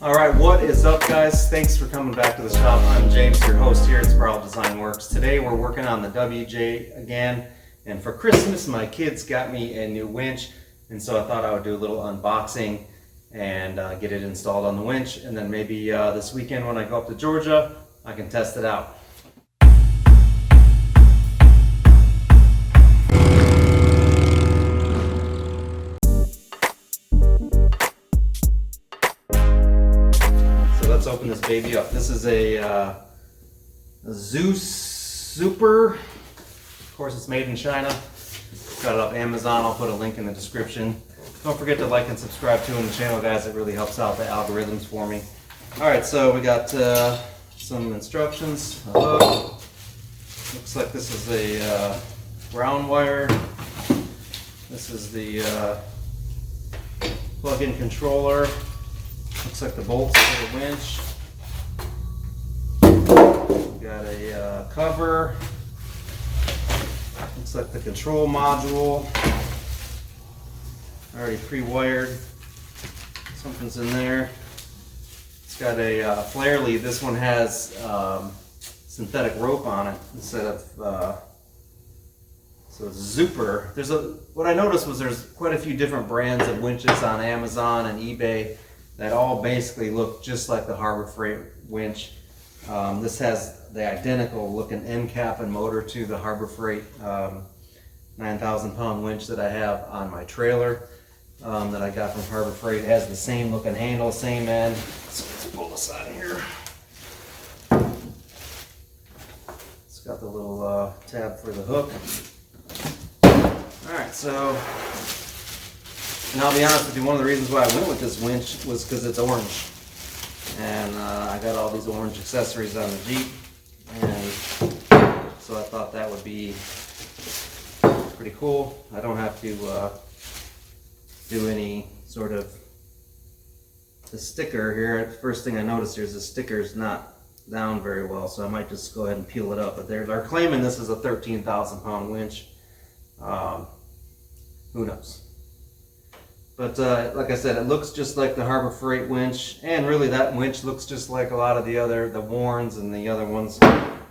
Alright, what is up guys? Thanks for coming back to the shop. I'm James, your host here at Apparel Design Works. Today we're working on the WJ again, and for Christmas my kids got me a new winch, and so I thought I would do a little unboxing and get it installed on the winch, and then maybe this weekend when I go up to Georgia I can test it out. Let's open this baby up. This is a Zeus Super. Of course, it's made in China. Got it off Amazon. I'll put a link in the description. Don't forget to like and subscribe to the channel, guys. It really helps out the algorithms for me. All right, so we got some instructions. Looks like this is a ground wire. This is the plug-in controller. Looks like the bolts for the winch. We got a cover. Looks like the control module. Already pre-wired. Something's in there. It's got a flare lead. This one has synthetic rope on it instead of so it's Super. What I noticed was there's quite a few different brands of winches on Amazon and eBay that all basically look just like the Harbor Freight winch. This has the identical looking end cap and motor to the Harbor Freight 9,000 pound winch that I have on my trailer that I got from Harbor Freight. It has the same looking handle, same end. Let's pull this out of here. It's got the little tab for the hook. Alright, so, and I'll be honest with you, one of the reasons why I went with this winch was because it's orange. And I got all these orange accessories on the Jeep, and so I thought that would be pretty cool. I don't have to do any sort of the sticker here. First thing I noticed here is the sticker's not down very well, so I might just go ahead and peel it up. But they're claiming this is a 13,000 pound winch. Who knows? But like I said, it looks just like the Harbor Freight winch, and really that winch looks just like a lot of the Warns and the other ones.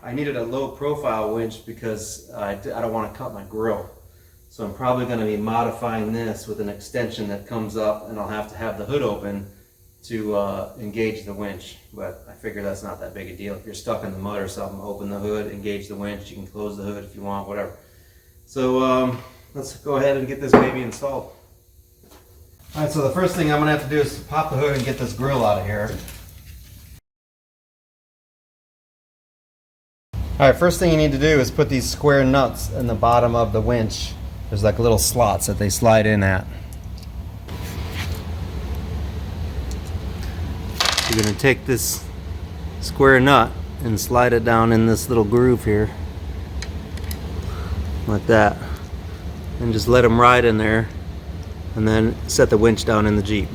I needed a low profile winch because I don't want to cut my grill. So I'm probably going to be modifying this with an extension that comes up, and I'll have to have the hood open to engage the winch. But I figure that's not that big a deal. If you're stuck in the mud or something, open the hood, engage the winch. You can close the hood if you want, whatever. So let's go ahead and get this baby installed. Alright, so the first thing I'm going to have to do is pop the hood and get this grill out of here. Alright, first thing you need to do is put these square nuts in the bottom of the winch. There's like little slots that they slide in at. You're going to take this square nut and slide it down in this little groove here. Like that. And just let them ride in there. And then set the winch down in the Jeep.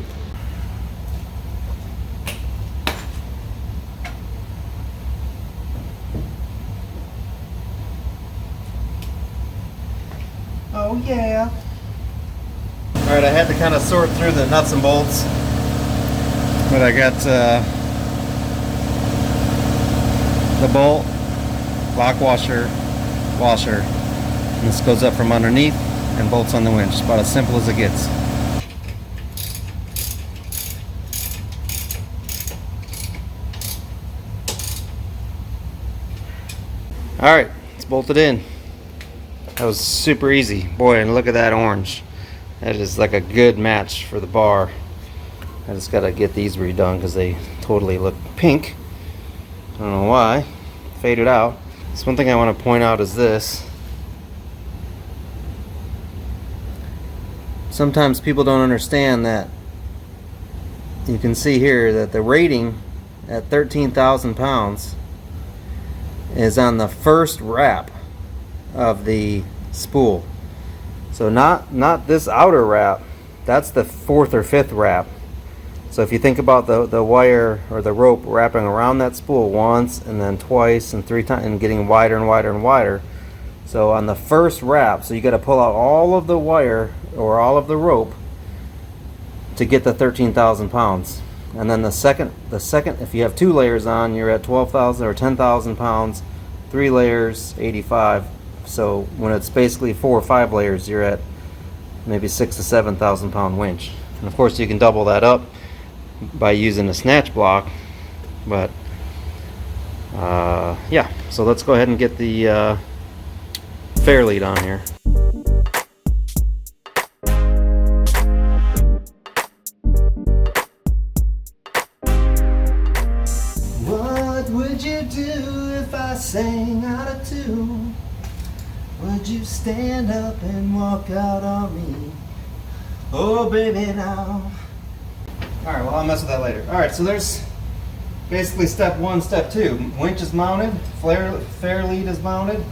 Oh yeah. Alright, I had to kind of sort through the nuts and bolts. But I got the bolt, lock washer, and this goes up from underneath and bolts on the winch. It's about as simple as it gets. Alright, it's bolted in. That was super easy. Boy, and look at that orange. That is like a good match for the bar. I just gotta get these redone because they totally look pink. I don't know why. Faded out. So one thing I want to point out is this. Sometimes people don't understand that you can see here that the rating at 13,000 pounds is on the first wrap of the spool. So not this outer wrap, that's the fourth or fifth wrap. So if you think about the wire or the rope wrapping around that spool once and then twice and three times and getting wider and wider and wider, So on the first wrap, so you got to pull out all of the wire or all of the rope to get the 13,000 pounds. And then the second, if you have 2 layers on, you're at 12,000 or 10,000 pounds. 3 layers, 85. So when it's basically 4 or 5 layers, you're at maybe 6 to 7,000 pound winch. And of course, you can double that up by using a snatch block. But yeah, so let's go ahead and get the fair lead on here. What would you do if I sang out of tune? Would you stand up and walk out on me? Oh baby now. Alright, well I'll mess with that later. Alright, so there's basically step 1, step 2. Winch is mounted, fair lead is mounted.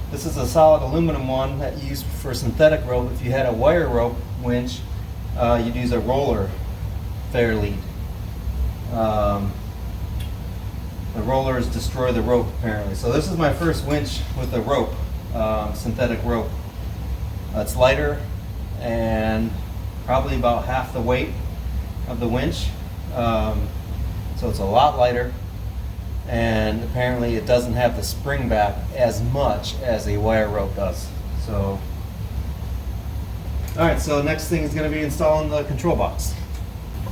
This is a solid aluminum one that you use for synthetic rope. If you had a wire rope winch, you'd use a roller fair lead. The rollers destroy the rope apparently. So this is my first winch with a rope, synthetic rope. It's lighter and probably about half the weight of the winch. So it's a lot lighter, and apparently it doesn't have the spring back as much as a wire rope does. So, alright, so next thing is going to be installing the control box.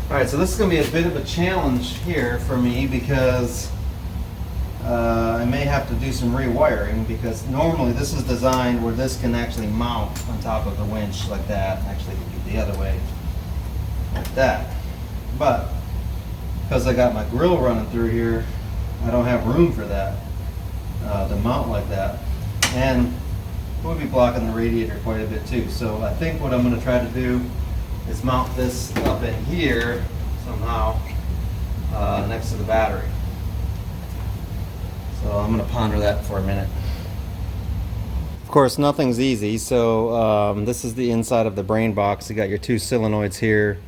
Alright, so this is going to be a bit of a challenge here for me because I may have to do some rewiring, because normally this is designed where this can actually mount on top of the winch like that. Actually, the other way, like that. But because I got my grill running through here, I don't have room for that to mount like that, and we'll be blocking the radiator quite a bit too. So I think what I'm going to try to do is mount this up in here somehow next to the battery. So I'm going to ponder that for a minute. Of course, nothing's easy. So this is the inside of the brain box. You got your 2 solenoids here.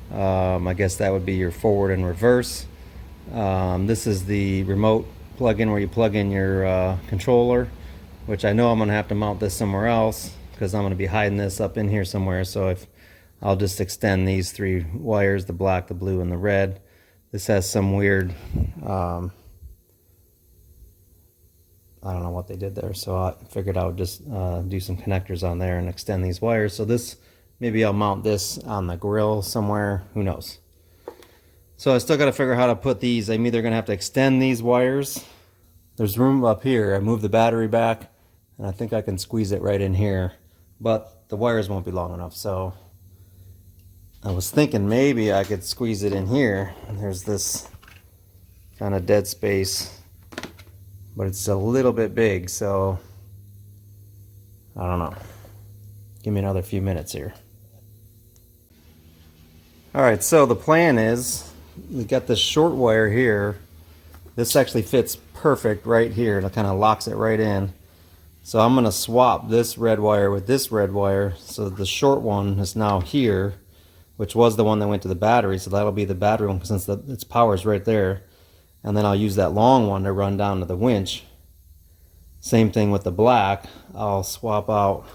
I guess that would be your forward and reverse. This is the remote plug-in where you plug in your controller, which I know I'm going to have to mount this somewhere else because I'm going to be hiding this up in here somewhere. So if I'll just extend these 3 wires, the black, the blue, and the red. This has some weird I don't know what they did there, so I figured I would just do some connectors on there and extend these wires. So this, maybe I'll mount this on the grill somewhere, who knows. So I still got to figure out how to put these. I'm either going to have to extend these wires. There's room up here. I moved the battery back, and I think I can squeeze it right in here, but the wires won't be long enough. So I was thinking maybe I could squeeze it in here. And there's this kind of dead space, but it's a little bit big, so I don't know. Give me another few minutes here. Alright, so the plan is, we got this short wire here. This actually fits perfect right here. It kind of locks it right in. So I'm going to swap this red wire with this red wire. So the short one is now here, which was the one that went to the battery. So that'll be the battery one since its power is right there. And then I'll use that long one to run down to the winch. Same thing with the black. I'll swap out.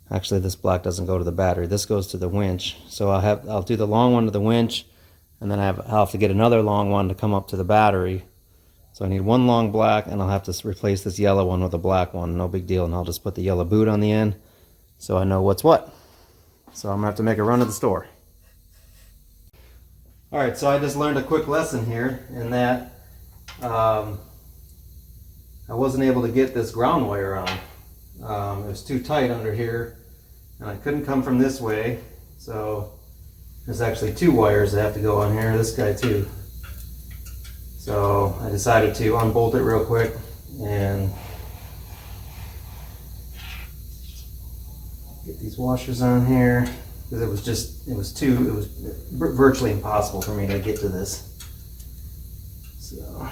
Actually, this black doesn't go to the battery. This goes to the winch. So I'll do the long one to the winch, and then I'll have to get another long one to come up to the battery. So I need one long black, and I'll have to replace this yellow one with a black one. No big deal. And I'll just put the yellow boot on the end so I know what's what. So I'm going to have to make a run to the store. Alright, so I just learned a quick lesson here in that I wasn't able to get this ground wire on. It was too tight under here, and I couldn't come from this way. So there's actually 2 wires that have to go on here, this guy too. So I decided to unbolt it real quick and get these washers on here. Because it was virtually impossible for me to get to this. So,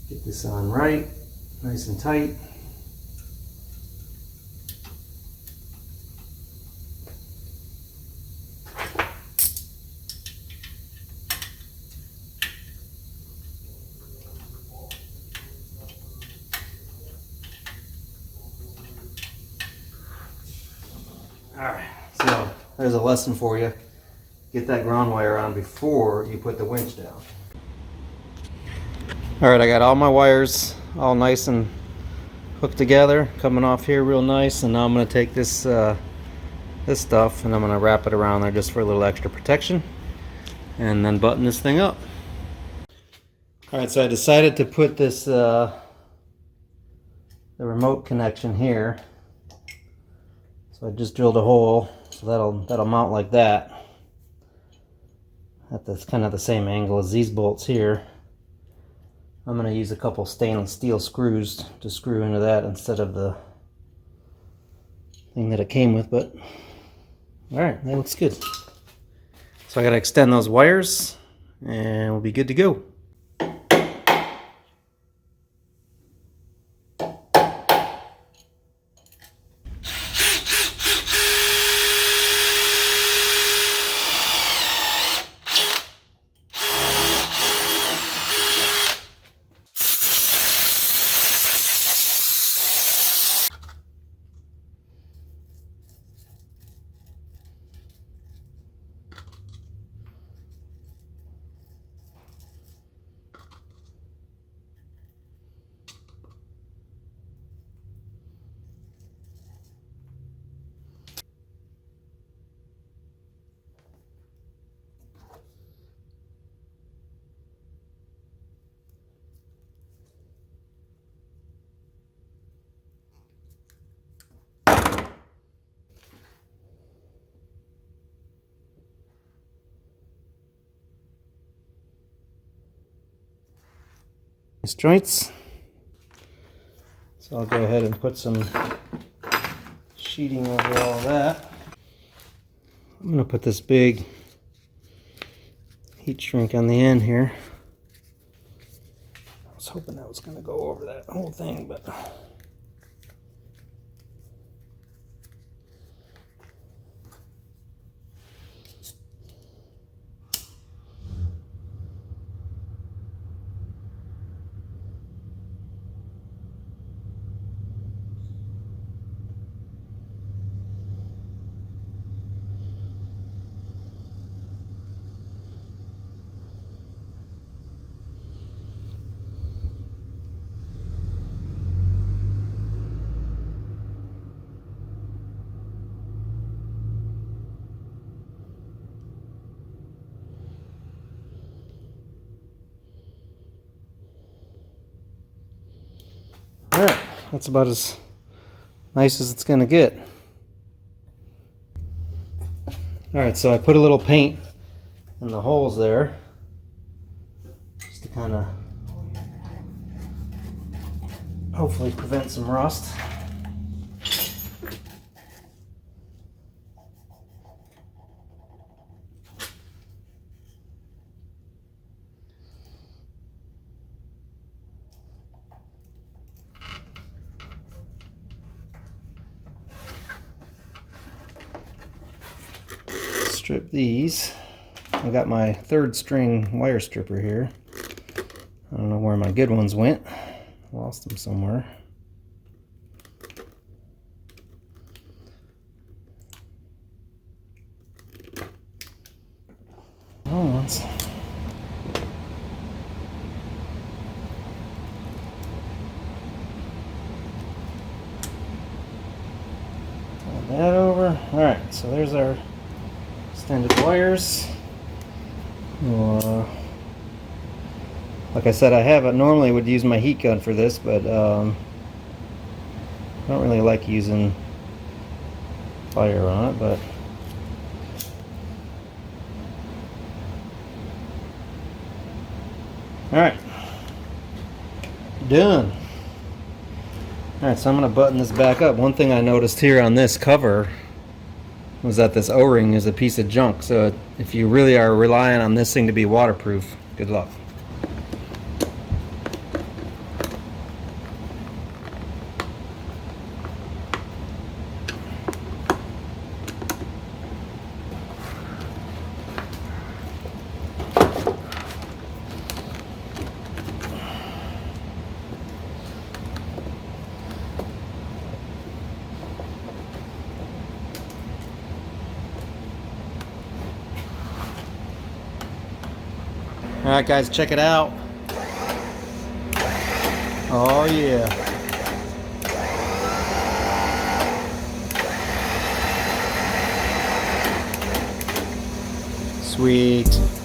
get this on right, nice and tight. Alright, so there's a lesson for you. Get that ground wire on before you put the winch down. Alright, I got all my wires all nice and hooked together, coming off here real nice, and now I'm going to take this this stuff and I'm going to wrap it around there just for a little extra protection, and then button this thing up. Alright, so I decided to put this the remote connection here. So I just drilled a hole, so that'll mount like that. That's kind of the same angle as these bolts here. I'm going to use a couple stainless steel screws to screw into that instead of the thing that it came with, but alright, that looks good. So I got to extend those wires and we'll be good to go. Joints. So I'll go ahead and put some sheeting over all that. I'm going to put this big heat shrink on the end here. I was hoping that was going to go over that whole thing, but alright, that's about as nice as it's going to get. Alright, so I put a little paint in the holes there just to kind of hopefully prevent some rust. Strip these. I got my 3rd string wire stripper here. I don't know where my good ones went. Lost them somewhere. Oh, ones. Turn that over. Alright, so there's our extended wires. Like I said, I normally would use my heat gun for this, but I don't really like using fire on it, but alright, done. Alright, so I'm going to button this back up. One thing I noticed here on this cover was that this O-ring is a piece of junk, so if you really are relying on this thing to be waterproof, good luck. All right, guys, check it out. Oh yeah. Sweet.